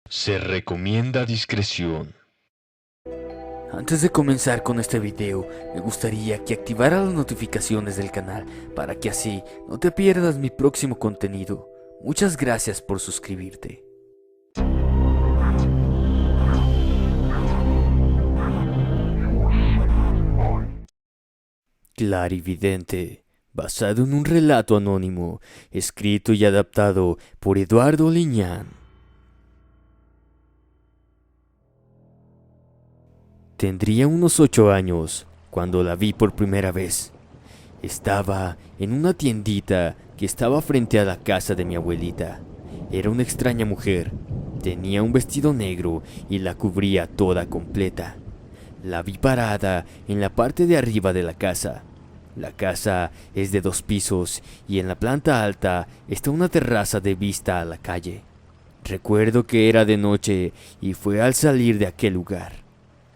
Se recomienda discreción. Antes de comenzar con este video, me gustaría que activaras las notificaciones del canal para que así no te pierdas mi próximo contenido. Muchas gracias por suscribirte. Clarividente, basado en un relato anónimo, escrito y adaptado por Eduardo Liñán. Tendría unos 8 años cuando la vi por primera vez. Estaba en una tiendita que estaba frente a la casa de mi abuelita. Era una extraña mujer. Tenía un vestido negro y la cubría toda completa. La vi parada en la parte de arriba de la casa. La casa es de 2 pisos y en la planta alta está una terraza de vista a la calle. Recuerdo que era de noche y fue al salir de aquel lugar.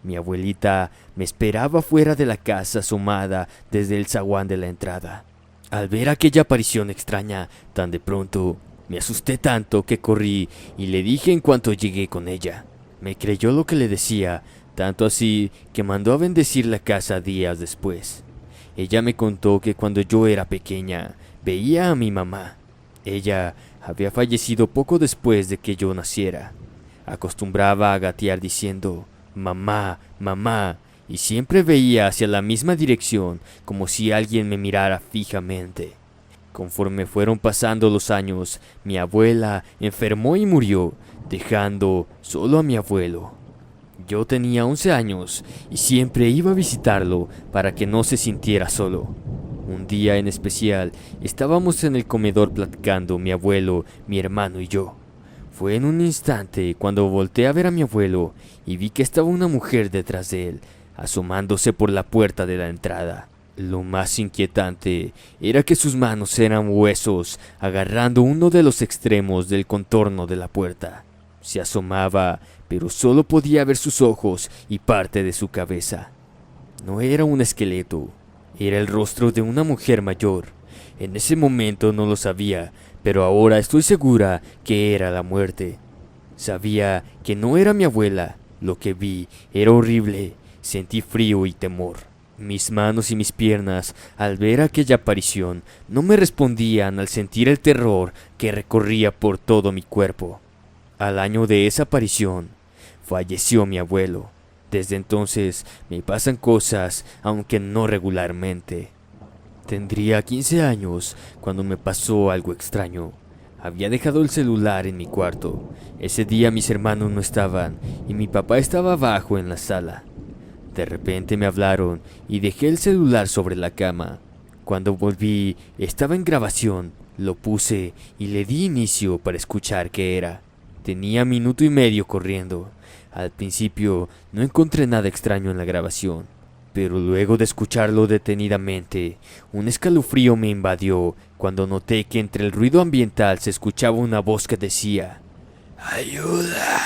Mi abuelita me esperaba fuera de la casa asomada desde el zaguán de la entrada. Al ver aquella aparición extraña tan de pronto, me asusté tanto que corrí y le dije en cuanto llegué con ella. Me creyó lo que le decía, tanto así que mandó a bendecir la casa días después. Ella me contó que cuando yo era pequeña veía a mi mamá. Ella había fallecido poco después de que yo naciera. Acostumbraba a gatear diciendo «mamá, mamá», y siempre veía hacia la misma dirección como si alguien me mirara fijamente. Conforme fueron pasando los años, mi abuela enfermó y murió, dejando solo a mi abuelo. Yo tenía 11 años y siempre iba a visitarlo para que no se sintiera solo. Un día en especial, estábamos en el comedor platicando mi abuelo, mi hermano y yo. Fue en un instante cuando volteé a ver a mi abuelo y vi que estaba una mujer detrás de él, asomándose por la puerta de la entrada. Lo más inquietante era que sus manos eran huesos, agarrando uno de los extremos del contorno de la puerta. Se asomaba, pero solo podía ver sus ojos y parte de su cabeza. No era un esqueleto, era el rostro de una mujer mayor. En ese momento no lo sabía, pero ahora estoy segura que era la muerte. Sabía que no era mi abuela. Lo que vi era horrible. Sentí frío y temor. Mis manos y mis piernas, al ver aquella aparición, no me respondían al sentir el terror que recorría por todo mi cuerpo. Al año de esa aparición, falleció mi abuelo. Desde entonces me pasan cosas, aunque no regularmente. Tendría 15 años cuando me pasó algo extraño. Había dejado el celular en mi cuarto. Ese día mis hermanos no estaban y mi papá estaba abajo en la sala. De repente me hablaron y dejé el celular sobre la cama. Cuando volví, estaba en grabación. Lo puse y le di inicio para escuchar qué era. Tenía 1 minuto y medio corriendo. Al principio no encontré nada extraño en la grabación, pero luego de escucharlo detenidamente, un escalofrío me invadió cuando noté que entre el ruido ambiental se escuchaba una voz que decía «¡Ayuda!».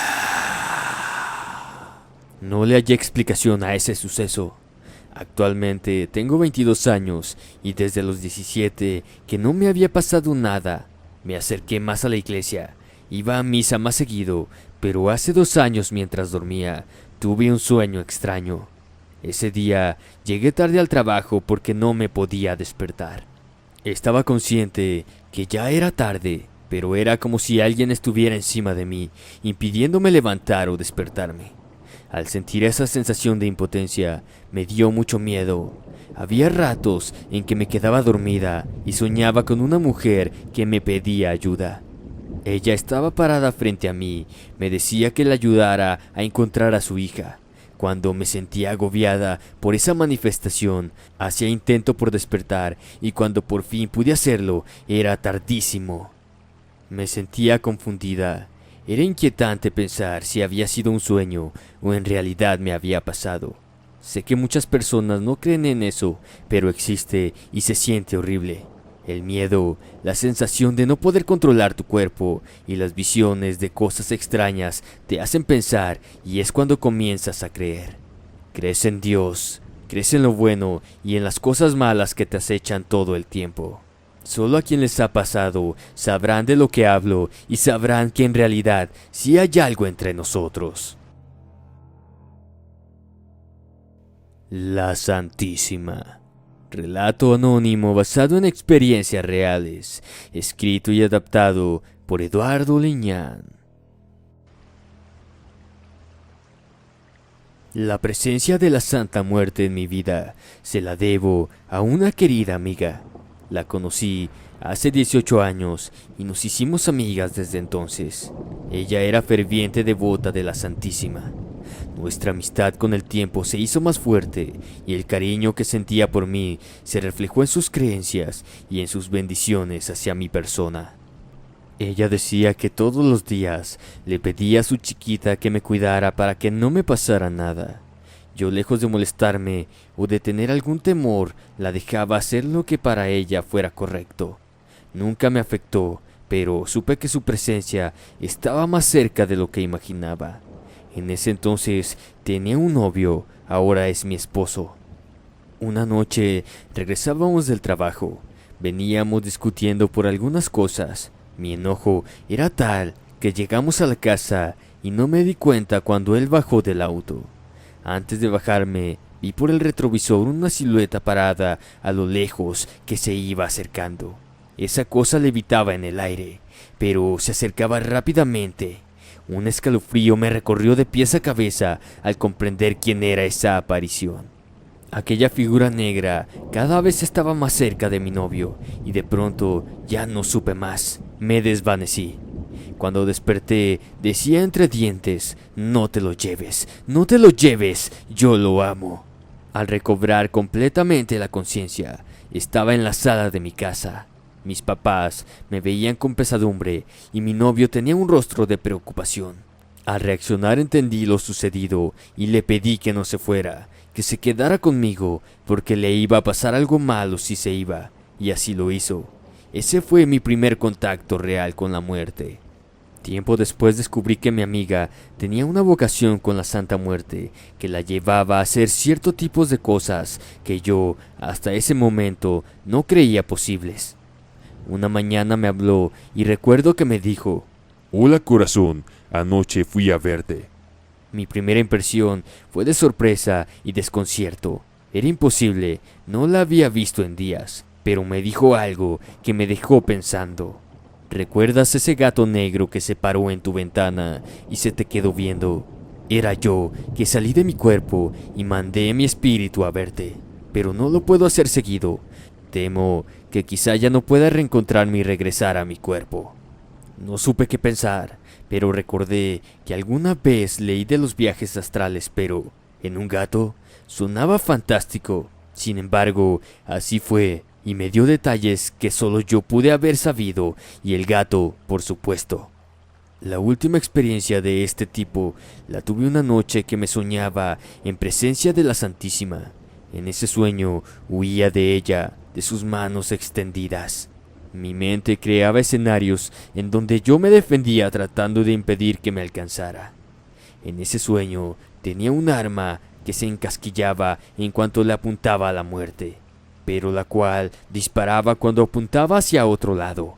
No le hallé explicación a ese suceso. Actualmente tengo 22 años y desde los 17 que no me había pasado nada. Me acerqué más a la iglesia. Iba a misa más seguido, pero hace 2 años mientras dormía, tuve un sueño extraño. Ese día llegué tarde al trabajo porque no me podía despertar. Estaba consciente que ya era tarde, pero era como si alguien estuviera encima de mí, impidiéndome levantar o despertarme. Al sentir esa sensación de impotencia, me dio mucho miedo. Había ratos en que me quedaba dormida y soñaba con una mujer que me pedía ayuda. Ella estaba parada frente a mí, me decía que la ayudara a encontrar a su hija. Cuando me sentía agobiada por esa manifestación, hacía intento por despertar y cuando por fin pude hacerlo, era tardísimo. Me sentía confundida. Era inquietante pensar si había sido un sueño o en realidad me había pasado. Sé que muchas personas no creen en eso, pero existe y se siente horrible. El miedo, la sensación de no poder controlar tu cuerpo y las visiones de cosas extrañas te hacen pensar y es cuando comienzas a creer. Crees en Dios, crees en lo bueno y en las cosas malas que te acechan todo el tiempo. Solo a quien les ha pasado sabrán de lo que hablo y sabrán que en realidad sí hay algo entre nosotros. La Santísima. Relato anónimo basado en experiencias reales, escrito y adaptado por Eduardo Liñán. La presencia de la Santa Muerte en mi vida se la debo a una querida amiga. La conocí hace 18 años y nos hicimos amigas desde entonces. Ella era ferviente devota de la Santísima. Nuestra amistad con el tiempo se hizo más fuerte y el cariño que sentía por mí se reflejó en sus creencias y en sus bendiciones hacia mi persona. Ella decía que todos los días le pedía a su chiquita que me cuidara para que no me pasara nada. Yo, lejos de molestarme o de tener algún temor, la dejaba hacer lo que para ella fuera correcto. Nunca me afectó, pero supe que su presencia estaba más cerca de lo que imaginaba. En ese entonces tenía un novio, ahora es mi esposo. Una noche regresábamos del trabajo. Veníamos discutiendo por algunas cosas. Mi enojo era tal que llegamos a la casa y no me di cuenta cuando él bajó del auto. Antes de bajarme, vi por el retrovisor una silueta parada a lo lejos que se iba acercando. Esa cosa levitaba en el aire, pero se acercaba rápidamente. Un escalofrío me recorrió de pies a cabeza al comprender quién era esa aparición. Aquella figura negra cada vez estaba más cerca de mi novio y de pronto ya no supe más. Me desvanecí. Cuando desperté, decía entre dientes: "No te lo lleves, no te lo lleves, yo lo amo". Al recobrar completamente la conciencia, estaba en la sala de mi casa. Mis papás me veían con pesadumbre y mi novio tenía un rostro de preocupación. Al reaccionar entendí lo sucedido y le pedí que no se fuera, que se quedara conmigo porque le iba a pasar algo malo si se iba, y así lo hizo. Ese fue mi primer contacto real con la muerte. Tiempo después descubrí que mi amiga tenía una vocación con la Santa Muerte que la llevaba a hacer ciertos tipos de cosas que yo, hasta ese momento, no creía posibles. Una mañana me habló y recuerdo que me dijo: Hola corazón, anoche fui a verte. Mi primera impresión fue de sorpresa y desconcierto. Era imposible, no la había visto en días, pero me dijo algo que me dejó pensando. ¿Recuerdas ese gato negro que se paró en tu ventana y se te quedó viendo? Era yo, que salí de mi cuerpo y mandé mi espíritu a verte, pero no lo puedo hacer seguido. Temo que quizá ya no pueda reencontrarme y regresar a mi cuerpo. No supe qué pensar, pero recordé que alguna vez leí de los viajes astrales, pero en un gato sonaba fantástico. Sin embargo, así fue, y me dio detalles que solo yo pude haber sabido, y el gato, por supuesto. La última experiencia de este tipo la tuve una noche que me soñaba en presencia de la Santísima. En ese sueño huía de ella, de sus manos extendidas. Mi mente creaba escenarios en donde yo me defendía tratando de impedir que me alcanzara. En ese sueño tenía un arma que se encasquillaba en cuanto le apuntaba a la muerte, pero la cual disparaba cuando apuntaba hacia otro lado.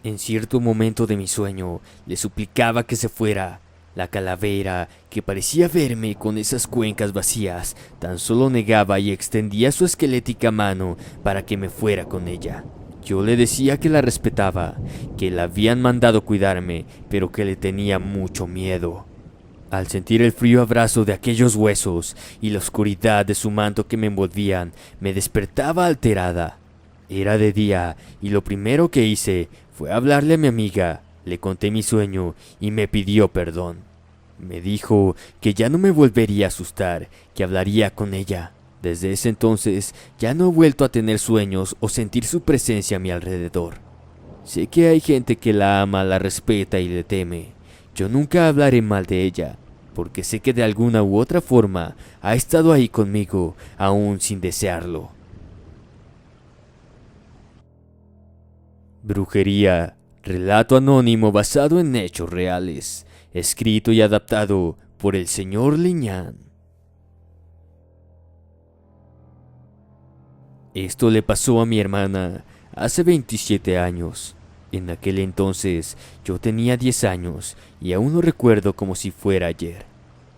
En cierto momento de mi sueño le suplicaba que se fuera. La calavera, que parecía verme con esas cuencas vacías, tan solo negaba y extendía su esquelética mano para que me fuera con ella. Yo le decía que la respetaba, que la habían mandado cuidarme, pero que le tenía mucho miedo. Al sentir el frío abrazo de aquellos huesos y la oscuridad de su manto que me envolvían, me despertaba alterada. Era de día y lo primero que hice fue hablarle a mi amiga. Le conté mi sueño y me pidió perdón. Me dijo que ya no me volvería a asustar, que hablaría con ella. Desde ese entonces ya no he vuelto a tener sueños o sentir su presencia a mi alrededor. Sé que hay gente que la ama, la respeta y le teme. Yo nunca hablaré mal de ella, porque sé que de alguna u otra forma ha estado ahí conmigo, aún sin desearlo. Brujería. Relato anónimo basado en hechos reales, escrito y adaptado por el señor Liñán. Esto le pasó a mi hermana hace 27 años. En aquel entonces yo tenía 10 años y aún lo recuerdo como si fuera ayer.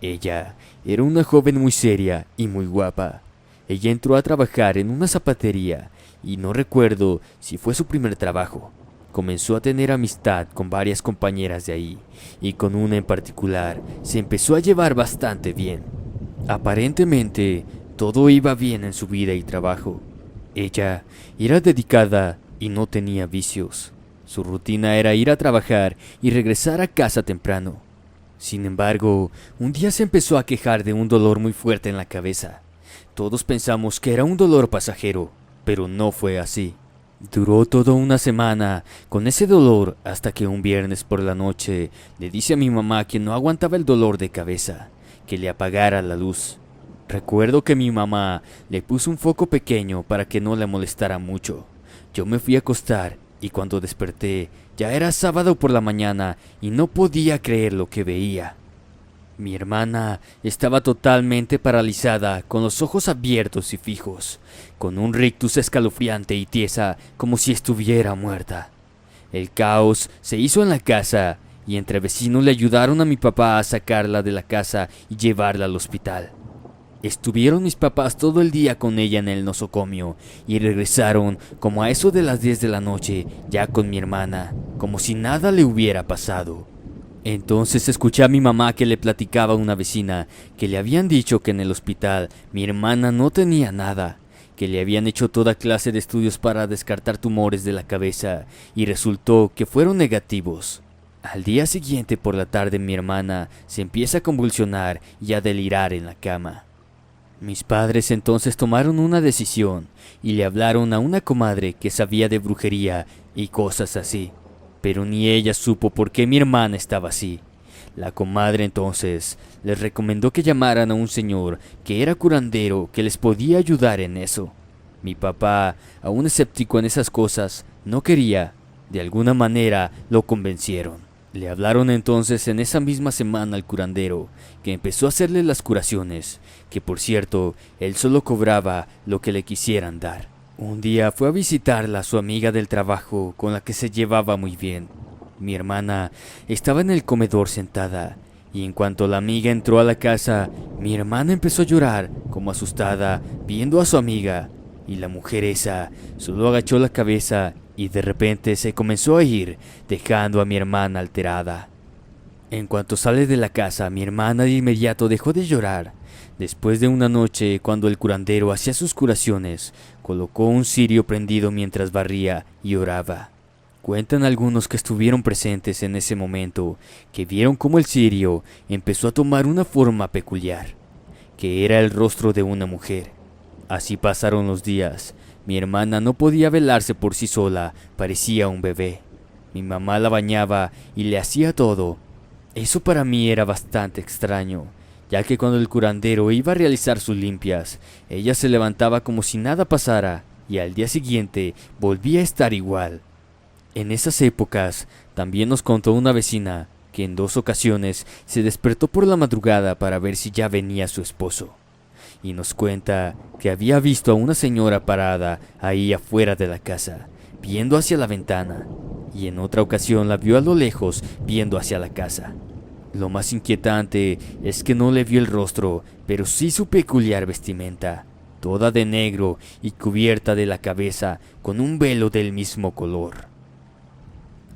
Ella era una joven muy seria y muy guapa. Ella entró a trabajar en una zapatería y no recuerdo si fue su primer trabajo. Comenzó a tener amistad con varias compañeras de ahí y con una en particular se empezó a llevar bastante bien. Aparentemente todo iba bien en su vida y trabajo. Ella era dedicada y no tenía vicios. Su rutina era ir a trabajar y regresar a casa temprano. Sin embargo, un día se empezó a quejar de un dolor muy fuerte en la cabeza. Todos pensamos que era un dolor pasajero, pero no fue así. Duró toda una semana con ese dolor hasta que un viernes por la noche le dice a mi mamá que no aguantaba el dolor de cabeza, que le apagara la luz. Recuerdo que mi mamá le puso un foco pequeño para que no le molestara mucho. Yo me fui a acostar y cuando desperté ya era sábado por la mañana y no podía creer lo que veía. Mi hermana estaba totalmente paralizada, con los ojos abiertos y fijos, con un rictus escalofriante y tiesa como si estuviera muerta. El caos se hizo en la casa y entre vecinos le ayudaron a mi papá a sacarla de la casa y llevarla al hospital. Estuvieron mis papás todo el día con ella en el nosocomio y regresaron como a eso de las 10 de la noche ya con mi hermana, como si nada le hubiera pasado. Entonces escuché a mi mamá que le platicaba a una vecina que le habían dicho que en el hospital mi hermana no tenía nada, que le habían hecho toda clase de estudios para descartar tumores de la cabeza y resultó que fueron negativos. Al día siguiente por la tarde mi hermana se empieza a convulsionar y a delirar en la cama. Mis padres entonces tomaron una decisión y le hablaron a una comadre que sabía de brujería y cosas así, pero ni ella supo por qué mi hermana estaba así. La comadre entonces les recomendó que llamaran a un señor que era curandero que les podía ayudar en eso. Mi papá, aún escéptico en esas cosas, no quería. De alguna manera lo convencieron. Le hablaron entonces en esa misma semana al curandero, que empezó a hacerle las curaciones, que por cierto, él solo cobraba lo que le quisieran dar. Un día fue a visitarla su amiga del trabajo, con la que se llevaba muy bien. Mi hermana estaba en el comedor sentada, y en cuanto la amiga entró a la casa, mi hermana empezó a llorar, como asustada, viendo a su amiga, y la mujer esa solo agachó la cabeza y de repente se comenzó a ir, dejando a mi hermana alterada. En cuanto sale de la casa, mi hermana de inmediato dejó de llorar. Después de una noche, cuando el curandero hacía sus curaciones, colocó un cirio prendido mientras barría y oraba. Cuentan algunos que estuvieron presentes en ese momento, que vieron cómo el cirio empezó a tomar una forma peculiar, que era el rostro de una mujer. Así pasaron los días. Mi hermana no podía velarse por sí sola, parecía un bebé. Mi mamá la bañaba y le hacía todo. Eso para mí era bastante extraño, ya que cuando el curandero iba a realizar sus limpias, ella se levantaba como si nada pasara y al día siguiente volvía a estar igual. En esas épocas también nos contó una vecina que en 2 ocasiones se despertó por la madrugada para ver si ya venía su esposo. Y nos cuenta que había visto a una señora parada ahí afuera de la casa, viendo hacia la ventana, y en otra ocasión la vio a lo lejos viendo hacia la casa. Lo más inquietante es que no le vio el rostro, pero sí su peculiar vestimenta, toda de negro y cubierta de la cabeza con un velo del mismo color.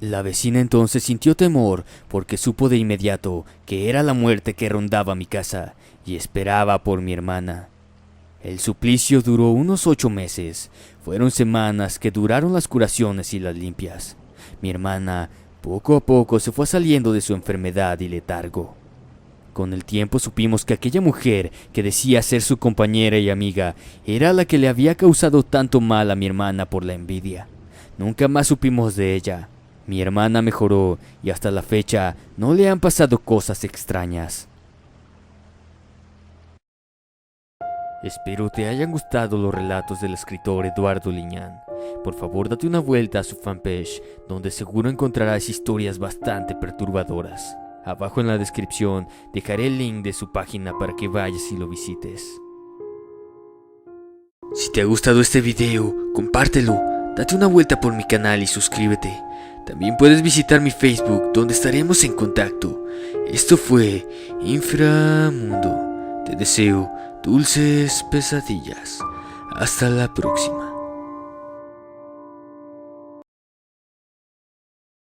La vecina entonces sintió temor porque supo de inmediato que era la muerte que rondaba mi casa y esperaba por mi hermana. El suplicio duró unos 8 meses. Fueron semanas que duraron las curaciones y las limpias. Mi hermana poco a poco se fue saliendo de su enfermedad y letargo. Con el tiempo supimos que aquella mujer que decía ser su compañera y amiga era la que le había causado tanto mal a mi hermana por la envidia. Nunca más supimos de ella. Mi hermana mejoró y hasta la fecha no le han pasado cosas extrañas. Espero te hayan gustado los relatos del escritor Eduardo Liñán. Por favor, date una vuelta a su fanpage, donde seguro encontrarás historias bastante perturbadoras. Abajo en la descripción dejaré el link de su página para que vayas y lo visites. Si te ha gustado este video, compártelo. date una vuelta por mi canal y suscríbete. También puedes visitar mi Facebook, donde estaremos en contacto. Esto fue Inframundo. Te deseo dulces pesadillas. Hasta la próxima.